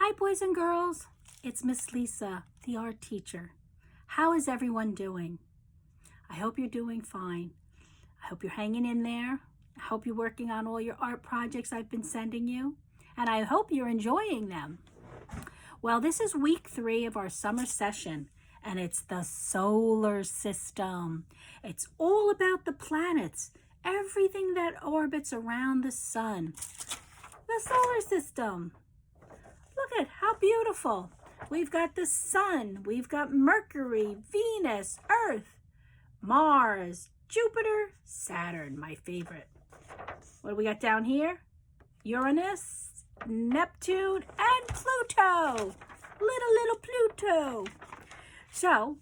Hi, boys and girls. It's Miss Lisa, the art teacher. How is everyone doing? I hope you're doing fine. I hope you're hanging in there. I hope you're working on all your art projects I've been sending you. And I hope you're enjoying them. Well, this is week 3 of our summer session, and it's the solar system. It's all about the planets, everything that orbits around the sun. The solar system. Look at how beautiful. We've got the sun, we've got Mercury, Venus, Earth, Mars, Jupiter, Saturn, my favorite. What do we got down here? Uranus, Neptune, and Pluto. Little Pluto. So,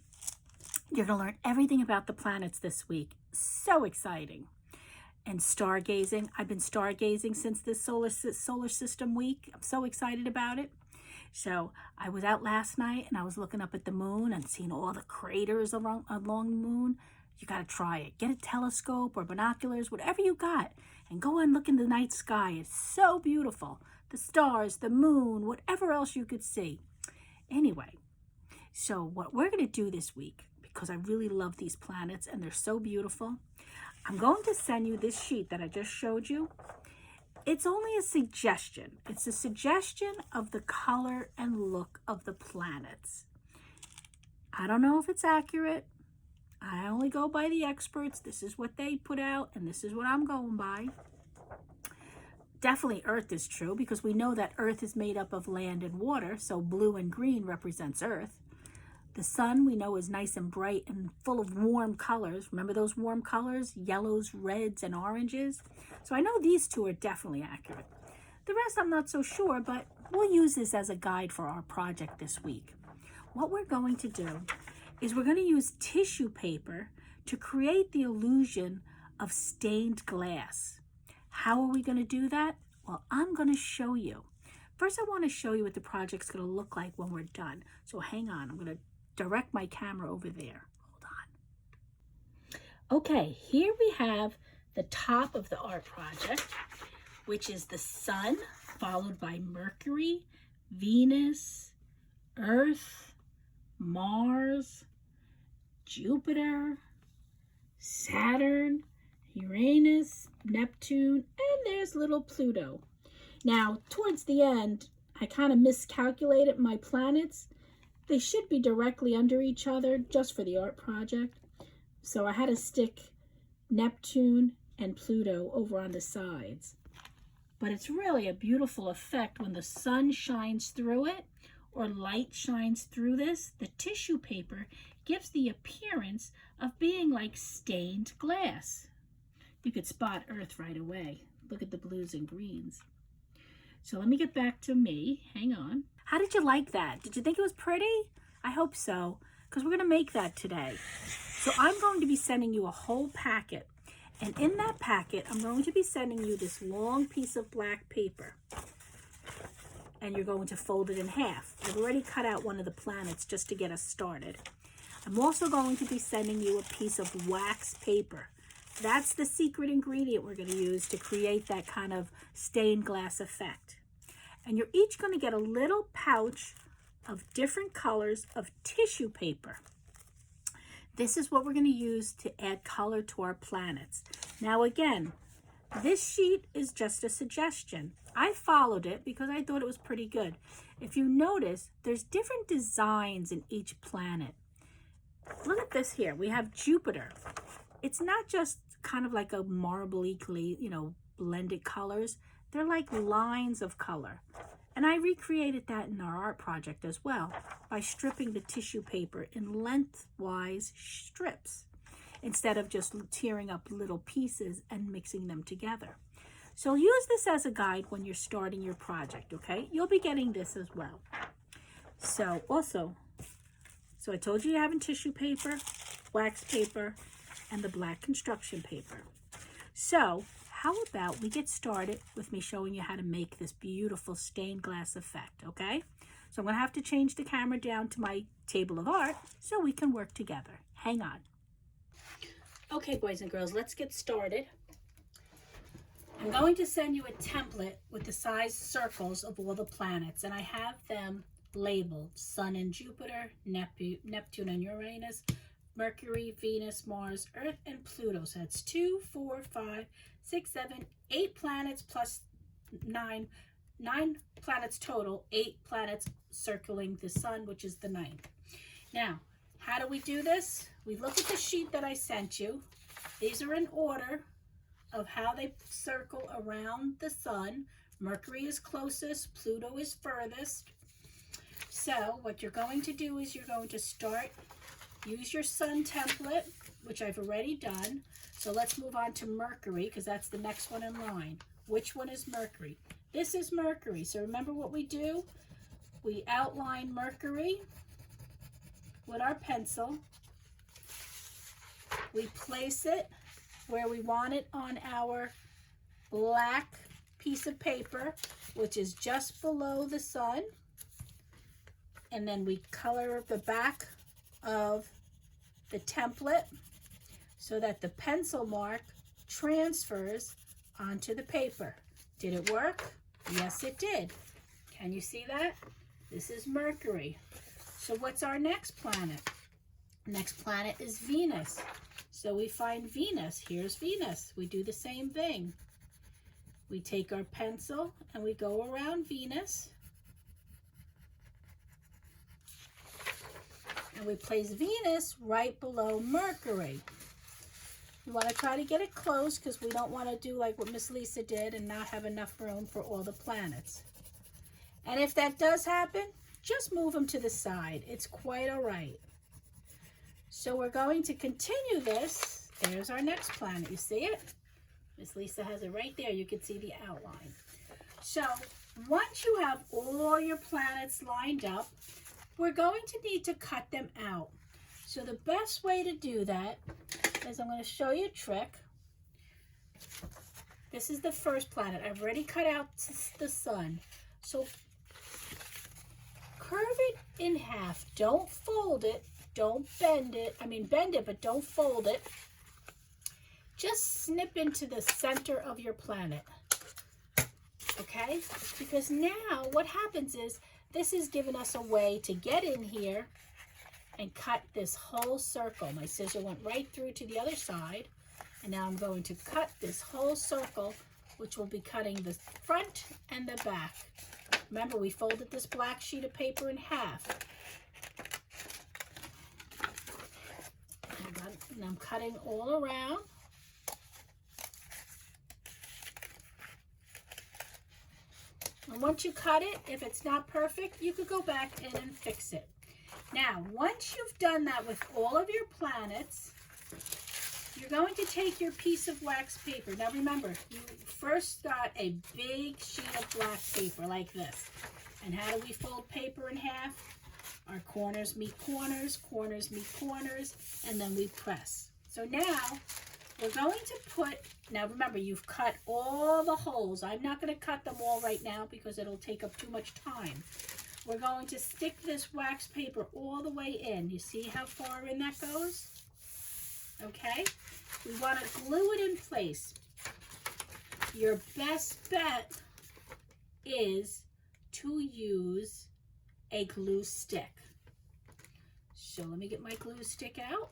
you're going to learn everything about the planets this week. So exciting. And stargazing. I've been stargazing since this solar system week. I'm so excited about it. So I was out last night and I was looking up at the moon and seeing all the craters along the moon. You got to try it. Get a telescope or binoculars, whatever you got, and go and look in the night sky. It's so beautiful. The stars, the moon, whatever else you could see. Anyway, so what we're going to do this week, because I really love these planets and they're so beautiful, I'm going to send you this sheet that I just showed you. It's only a suggestion. It's a suggestion of the color and look of the planets. I don't know if it's accurate. I only go by the experts. This is what they put out, and this is what I'm going by. Definitely Earth is true, because we know that Earth is made up of land and water, so blue and green represents Earth. The sun, we know, is nice and bright and full of warm colors. Remember those warm colors? Yellows, reds, and oranges. So I know these two are definitely accurate. The rest I'm not so sure, but we'll use this as a guide for our project this week. What we're going to do is we're going to use tissue paper to create the illusion of stained glass. How are we going to do that? Well, I'm going to show you. First, I want to show you what the project's going to look like when we're done. So hang on. I'm going to direct my camera over there. Hold on. Okay, here we have the top of the art project, which is the sun, followed by Mercury, Venus, Earth, Mars, Jupiter, Saturn, Uranus, Neptune, and there's little Pluto. Now, towards the end, I kind of miscalculated my planets. They should be directly under each other just for the art project. So I had to stick Neptune and Pluto over on the sides. But it's really a beautiful effect when the sun shines through it or light shines through this. The tissue paper gives the appearance of being like stained glass. You could spot Earth right away. Look at the blues and greens. So let me get back to me. Hang on. How did you like that? Did you think it was pretty? I hope so, because we're going to make that today. So I'm going to be sending you a whole packet. And in that packet, I'm going to be sending you this long piece of black paper. And you're going to fold it in half. I've already cut out one of the planets just to get us started. I'm also going to be sending you a piece of wax paper. That's the secret ingredient we're going to use to create that kind of stained glass effect. And you're each going to get a little pouch of different colors of tissue paper. This is what we're going to use to add color to our planets. Now again, this sheet is just a suggestion. I followed it because I thought it was pretty good. If you notice, there's different designs in each planet. Look at this here. We have Jupiter. It's not just kind of like a marbly, blended colors. They're like lines of color. And I recreated that in our art project as well by stripping the tissue paper in lengthwise strips instead of just tearing up little pieces and mixing them together. So use this as a guide when you're starting your project, okay? You'll be getting this as well. So I told you having tissue paper, wax paper, and the black construction paper. So how about we get started with me showing you how to make this beautiful stained glass effect, okay? So I'm going to have to change the camera down to my table of art so we can work together. Hang on. Okay, boys and girls, let's get started. I'm going to send you a template with the size circles of all the planets, and I have them labeled: Sun and Jupiter, Neptune and Uranus, Mercury, Venus, Mars, Earth, and Pluto. So that's 2, 4, 5, 6, 7, 8 planets plus 9 planets total, 8 planets circling the sun, which is the 9th. Now, how do we do this? We look at the sheet that I sent you. These are in order of how they circle around the sun. Mercury is closest, Pluto is furthest. So what you're going to do is you're going to start, use your sun template, which I've already done. So let's move on to Mercury, because that's the next one in line. Which one is Mercury? This is Mercury. So remember what we do? We outline Mercury with our pencil. We place it where we want it on our black piece of paper, which is just below the sun. And then we color the back of the template so that the pencil mark transfers onto the paper. Did it work? Yes, it did. Can you see that? This is Mercury. So what's our next planet? Next planet is Venus. So we find Venus. Here's Venus. We do the same thing. We take our pencil and we go around Venus. And we place Venus right below Mercury. You want to try to get it close because we don't want to do like what Miss Lisa did and not have enough room for all the planets. And if that does happen, just move them to the side. It's quite all right. So we're going to continue this. There's our next planet. You see it? Miss Lisa has it right there. You can see the outline. So once you have all your planets lined up, we're going to need to cut them out. So the best way to do that is I'm going to show you a trick. This is the first planet. I've already cut out the sun. So curve it in half. Don't fold it. Don't bend it. I mean, bend it, but don't fold it. Just snip into the center of your planet. Okay? Because now what happens is this is giving us a way to get in here and cut this whole circle. My scissor went right through to the other side. And now I'm going to cut this whole circle, which will be cutting the front and the back. Remember, we folded this black sheet of paper in half. And I'm cutting all around. And once you cut it, if it's not perfect, you could go back in and fix it. Now, once you've done that with all of your planets, you're going to take your piece of wax paper. Now remember, you first got a big sheet of black paper like this. And how do we fold paper in half? Our corners meet corners, corners meet corners, and then we press. So now we're going to put, now remember, you've cut all the holes. I'm not going to cut them all right now because it'll take up too much time. We're going to stick this wax paper all the way in. You see how far in that goes? Okay? We want to glue it in place. Your best bet is to use a glue stick. So let me get my glue stick out.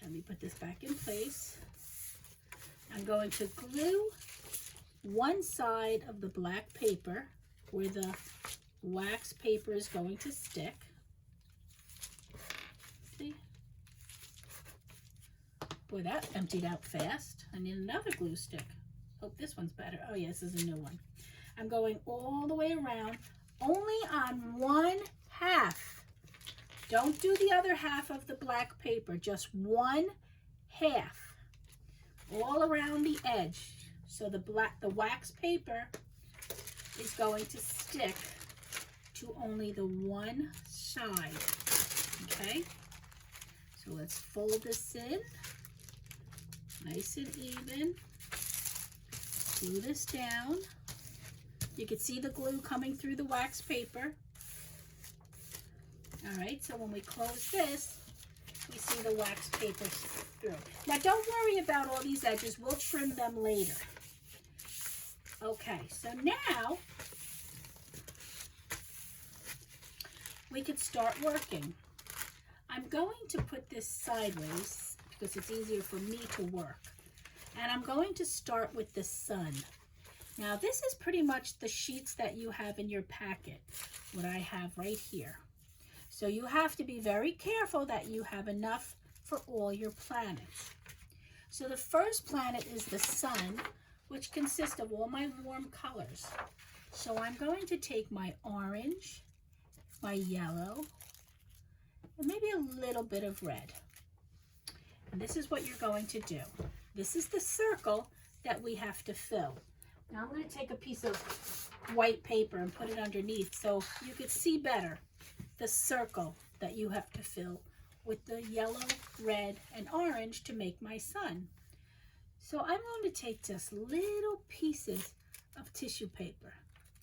Let me put this back in place. I'm going to glue one side of the black paper where the wax paper is going to stick. See? Boy, that emptied out fast. I need another glue stick. Hope this one's better. Oh, yes, this is a new one. I'm going all the way around, only on one half. Don't do the other half of the black paper, just one half. All around the edge. So the wax paper is going to stick to only the one side. Okay? So let's fold this in. Nice and even. Glue this down. You can see the glue coming through the wax paper. All right, so when we close this, we see the wax paper through. Now don't worry about all these edges. We'll trim them later. Okay, so now we could start working. I'm going to put this sideways because it's easier for me to work. And I'm going to start with the sun. Now this is pretty much the sheets that you have in your packet, what I have right here. So you have to be very careful that you have enough for all your planets. So the first planet is the sun, which consists of all my warm colors. So I'm going to take my orange, my yellow, and maybe a little bit of red. And this is what you're going to do. This is the circle that we have to fill. Now I'm going to take a piece of white paper and put it underneath so you could see better the circle that you have to fill with the yellow, red, and orange to make my sun. So I'm going to take just little pieces of tissue paper.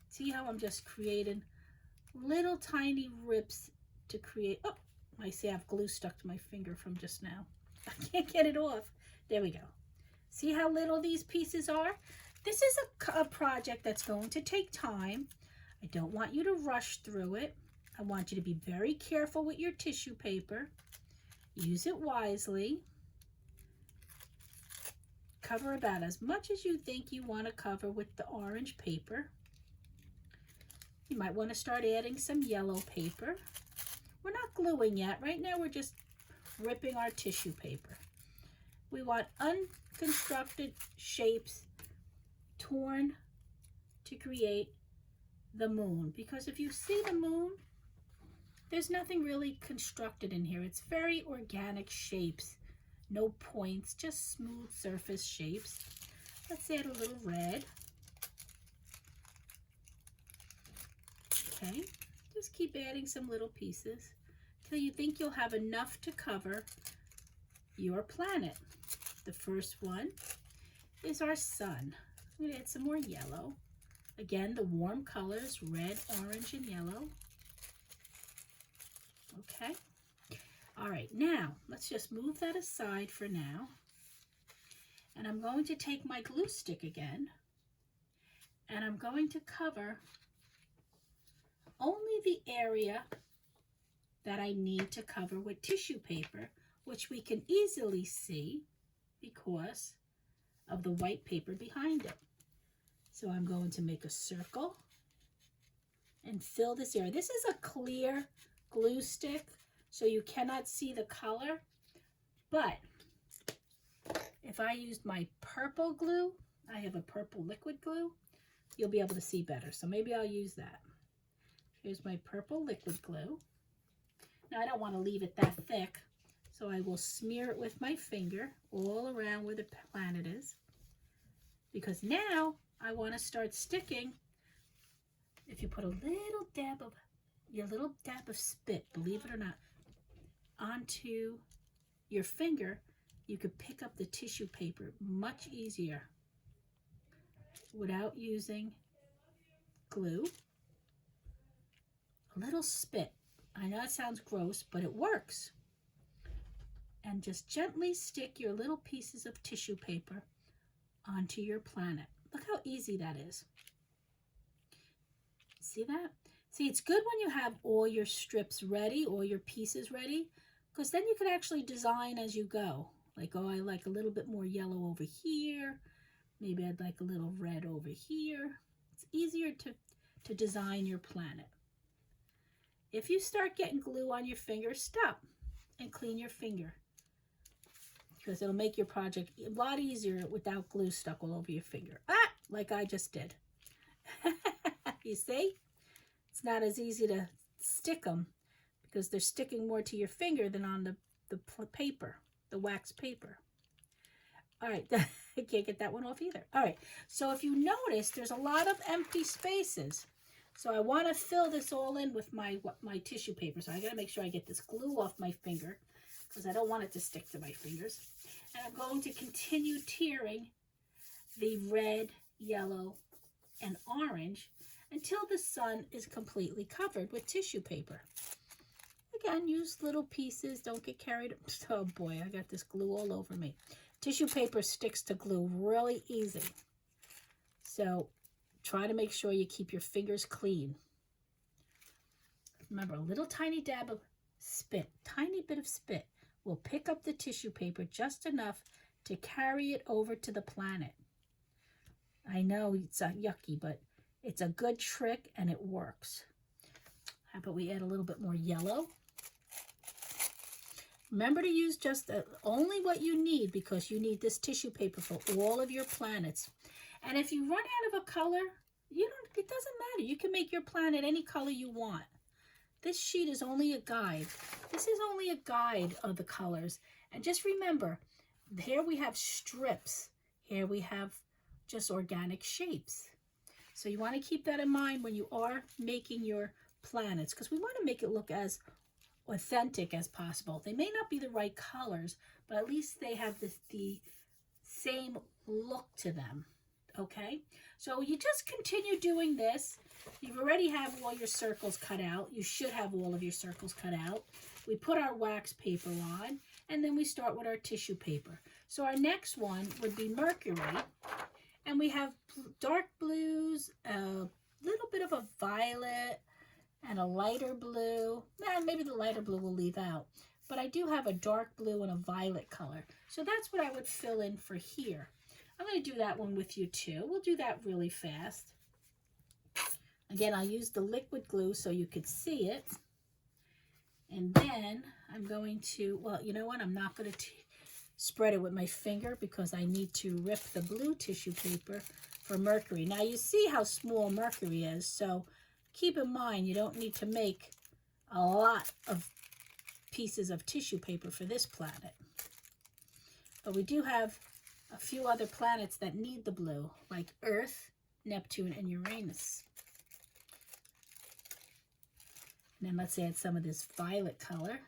See how I'm just creating little tiny rips to create, oh, I see I have glue stuck to my finger from just now. I can't get it off. There we go. See how little these pieces are? This is a project that's going to take time. I don't want you to rush through it. I want you to be very careful with your tissue paper. Use it wisely. Cover about as much as you think you want to cover with the orange paper. You might want to start adding some yellow paper. We're not gluing yet. Right now we're just ripping our tissue paper. We want unconstructed shapes torn to create the moon, because if you see the moon, there's nothing really constructed in here. It's very organic shapes, no points, just smooth surface shapes. Let's add a little red. Okay, just keep adding some little pieces till you think you'll have enough to cover your planet. The first one is our sun. I'm going to add some more yellow. Again, the warm colors, red, orange, and yellow. Okay. All right, now let's just move that aside for now. And I'm going to take my glue stick again, and I'm going to cover only the area that I need to cover with tissue paper, which we can easily see because of the white paper behind it. So I'm going to make a circle and fill this area. This is a clear glue stick, so you cannot see the color, but if I used my purple glue, I have a purple liquid glue, you'll be able to see better. So maybe I'll use that. Here's my purple liquid glue. Now I don't want to leave it that thick, so I will smear it with my finger all around where the planet is, because now I want to start sticking. If you put a little dab of your little dab of spit, believe it or not, onto your finger, you could pick up the tissue paper much easier without using glue. A little spit. I know it sounds gross, but it works. And just gently stick your little pieces of tissue paper onto your planet. Look how easy that is. See that? See, it's good when you have all your strips ready, all your pieces ready, because then you can actually design as you go. Like, oh, I like a little bit more yellow over here. Maybe I'd like a little red over here. It's easier to design your planet. If you start getting glue on your finger, stop and clean your finger, because it'll make your project a lot easier without glue stuck all over your finger. Ah, like I just did. You see? It's not as easy to stick them because they're sticking more to your finger than on the paper, the wax paper. All right, I can't get that one off either. All right, so if you notice, there's a lot of empty spaces. So I want to fill this all in with my tissue paper. So I got to make sure I get this glue off my finger because I don't want it to stick to my fingers. And I'm going to continue tearing the red, yellow, and orange until the sun is completely covered with tissue paper. Again, use little pieces. Don't get carried. Oh boy, I got this glue all over me. Tissue paper sticks to glue really easy. So try to make sure you keep your fingers clean. Remember, a little tiny dab of spit, tiny bit of spit, will pick up the tissue paper just enough to carry it over to the planet. I know it's yucky, but it's a good trick and it works. How about we add a little bit more yellow? Remember to use just only what you need, because you need this tissue paper for all of your planets. And if you run out of a color, it doesn't matter. You can make your planet any color you want. This sheet is only a guide. This is only a guide of the colors. And just remember, here we have strips. Here we have just organic shapes. So you want to keep that in mind when you are making your planets, because we want to make it look as authentic as possible. They may not be the right colors, but at least they have the same look to them. Okay, so you just continue doing this. You've already have all your circles cut out. You should have all of your circles cut out. We put our wax paper on, and then we start with our tissue paper. So our next one would be Mercury, and we have dark blues, a little bit of a violet, and a lighter blue. Maybe the lighter blue we'll leave out, but I do have a dark blue and a violet color. So that's what I would fill in for here. I'm going to do that one with you too. We'll do that really fast. Again, I'll use the liquid glue so you could see it. And then I'm going to, well, you know what? I'm not going to spread it with my finger because I need to rip the blue tissue paper for Mercury. Now you see how small Mercury is, so keep in mind you don't need to make a lot of pieces of tissue paper for this planet. But we do have a few other planets that need the blue, like Earth, Neptune, and Uranus. And then let's add some of this violet color,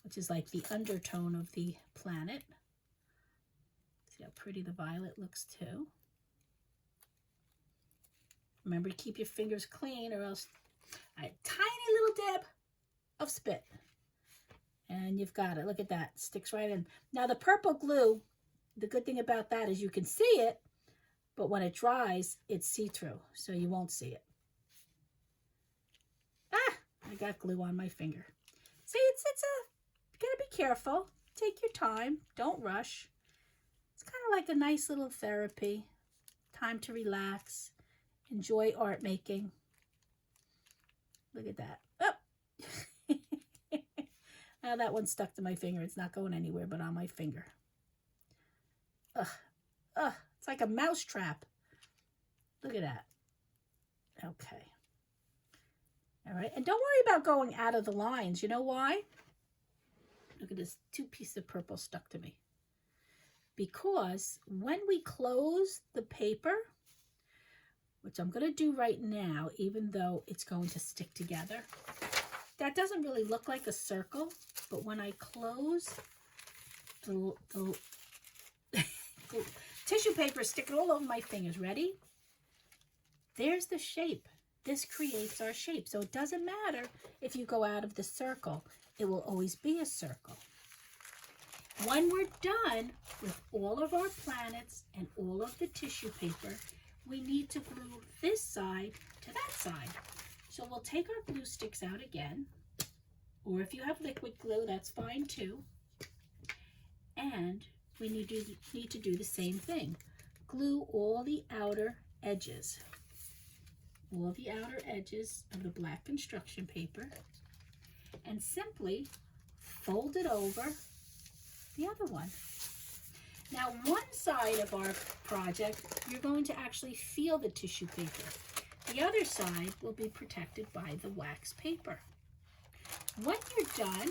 which is like the undertone of the planet. See how pretty the violet looks too. Remember to keep your fingers clean, or else a tiny little dab of spit. And you've got it. Look at that. Sticks right in. Now the purple glue, the good thing about that is you can see it, but when it dries, it's see-through, so you won't see it. I got glue on my finger. See, you gotta be careful. Take your time. Don't rush. It's kind of like a nice little therapy. Time to relax. Enjoy art making. Look at that. Oh! Now that one's stuck to my finger. It's not going anywhere but on my finger. Ugh. Ugh. It's like a mouse trap. Look at that. Okay. All right. And don't worry about going out of the lines. You know why? Look at this 2 pieces of purple stuck to me. Because when we close the paper, which I'm going to do right now, even though it's going to stick together, that doesn't really look like a circle, but when I close the tissue paper, stick it all over my fingers. Ready? There's the shape. This creates our shape. So it doesn't matter if you go out of the circle. It will always be a circle. When we're done with all of our planets and all of the tissue paper, we need to glue this side to that side. So we'll take our glue sticks out again, or if you have liquid glue, that's fine too. And we need to do the same thing. Glue all the outer edges. All the outer edges of the black construction paper, and simply fold it over the other one. Now, one side of our project, you're going to actually feel the tissue paper. The other side will be protected by the wax paper. When you're done,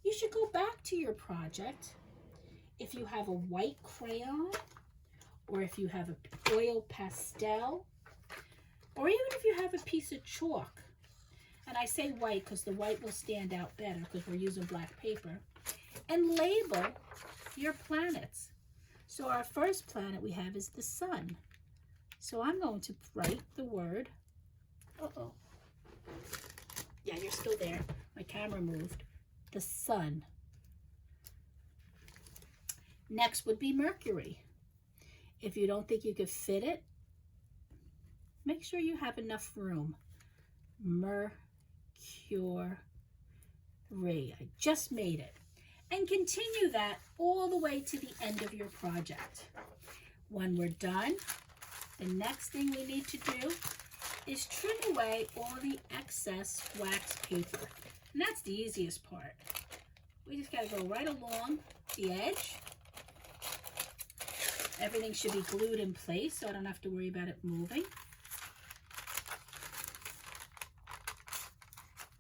you should go back to your project. If you have a white crayon, or if you have an oil pastel, or even if you have a piece of chalk, and I say white because the white will stand out better because we're using black paper, and label your planets. So our first planet we have is the sun. So I'm going to write the word, yeah, you're still there. My camera moved. The sun. Next would be Mercury. If you don't think you could fit it, make sure you have enough room. Mercury. I just made it. And continue that all the way to the end of your project. When we're done, the next thing we need to do is trim away all the excess wax paper. And that's the easiest part. We just gotta go right along the edge. Everything should be glued in place so I don't have to worry about it moving.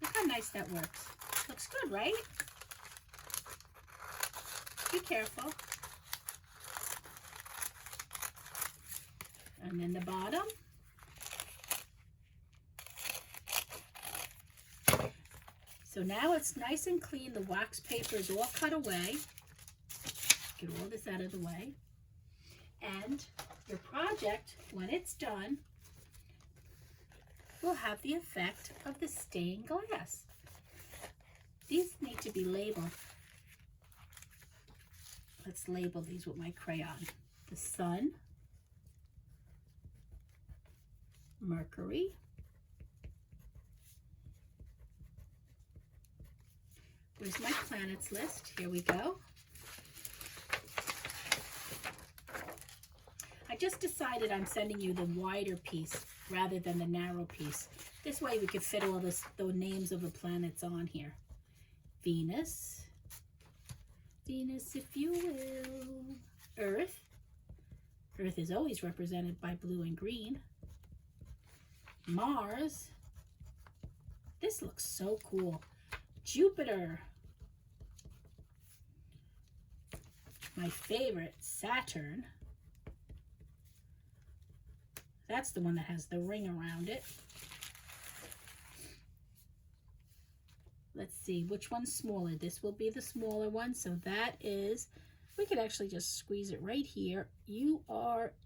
Look how nice that works. Looks good, right? Be careful. And then the bottom. So now it's nice and clean. The wax paper is all cut away. Get all this out of the way. And your project, when it's done, will have the effect of the stained glass. These need to be labeled. Let's label these with my crayon. The sun, Mercury, where's my planets list? Here we go. I just decided I'm sending you the wider piece rather than the narrow piece. This way we could fit all the names of the planets on here. Venus, Venus if you will. Earth, Earth is always represented by blue and green. Mars, this looks so cool. Jupiter, my favorite, Saturn. That's the one that has the ring around it. Let's see, which one's smaller? This will be the smaller one. So that is, we could actually just squeeze it right here. Uranus.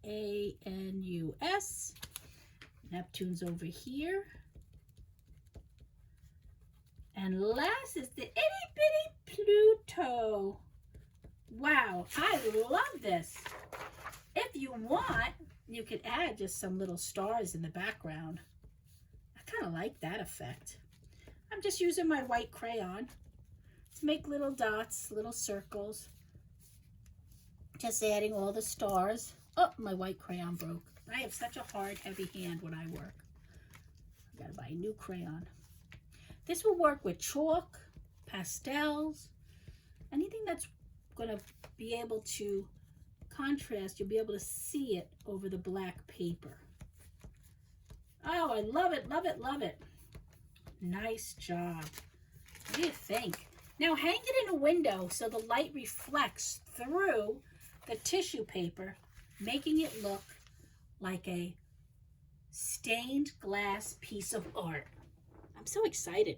Neptune's over here. And last is the itty bitty Pluto. Wow, I love this. If you want, you could add just some little stars in the background. I kind of like that effect. I'm just using my white crayon to make little dots, little circles. Just adding all the stars. Oh, my white crayon broke. I have such a hard, heavy hand when I work. I gotta buy a new crayon. This will work with chalk, pastels, anything that's gonna be able to contrast. You'll be able to see it over the black paper. Oh, I love it, love it, love it. Nice job. What do you think? Now hang it in a window so the light reflects through the tissue paper, making it look like a stained glass piece of art. I'm so excited.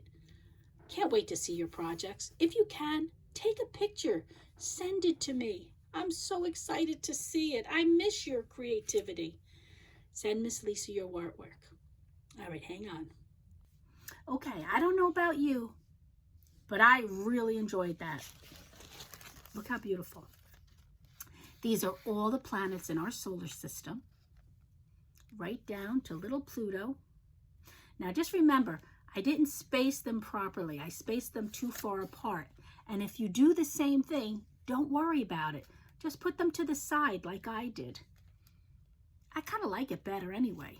Can't wait to see your projects. If you can, take a picture. Send it to me. I'm so excited to see it. I miss your creativity. Send Miss Lisa your artwork. All right, hang on. Okay, I don't know about you, but I really enjoyed that. Look how beautiful. These are all the planets in our solar system, right down to little Pluto. Now just remember, I didn't space them properly. I spaced them too far apart. And if you do the same thing, don't worry about it. Just put them to the side like I did. I kind of like it better anyway.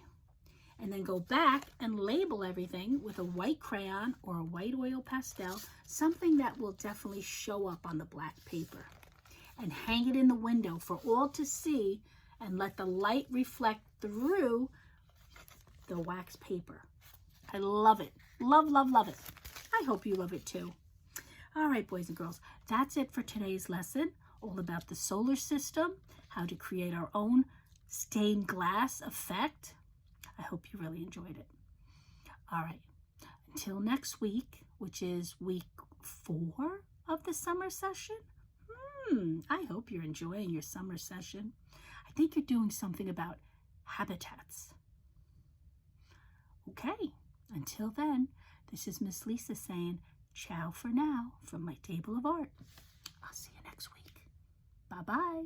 And then go back and label everything with a white crayon or a white oil pastel, something that will definitely show up on the black paper. And hang it in the window for all to see and let the light reflect through the wax paper. I love it. Love, love, love it. I hope you love it too. All right, boys and girls, that's it for today's lesson, all about the solar system, how to create our own stained glass effect. I hope you really enjoyed it. All right, until next week, which is week 4 of the summer session. I hope you're enjoying your summer session. I think you're doing something about habitats. Okay, until then, this is Miss Lisa saying, Ciao for now from my table of art. I'll see you next week. Bye-bye.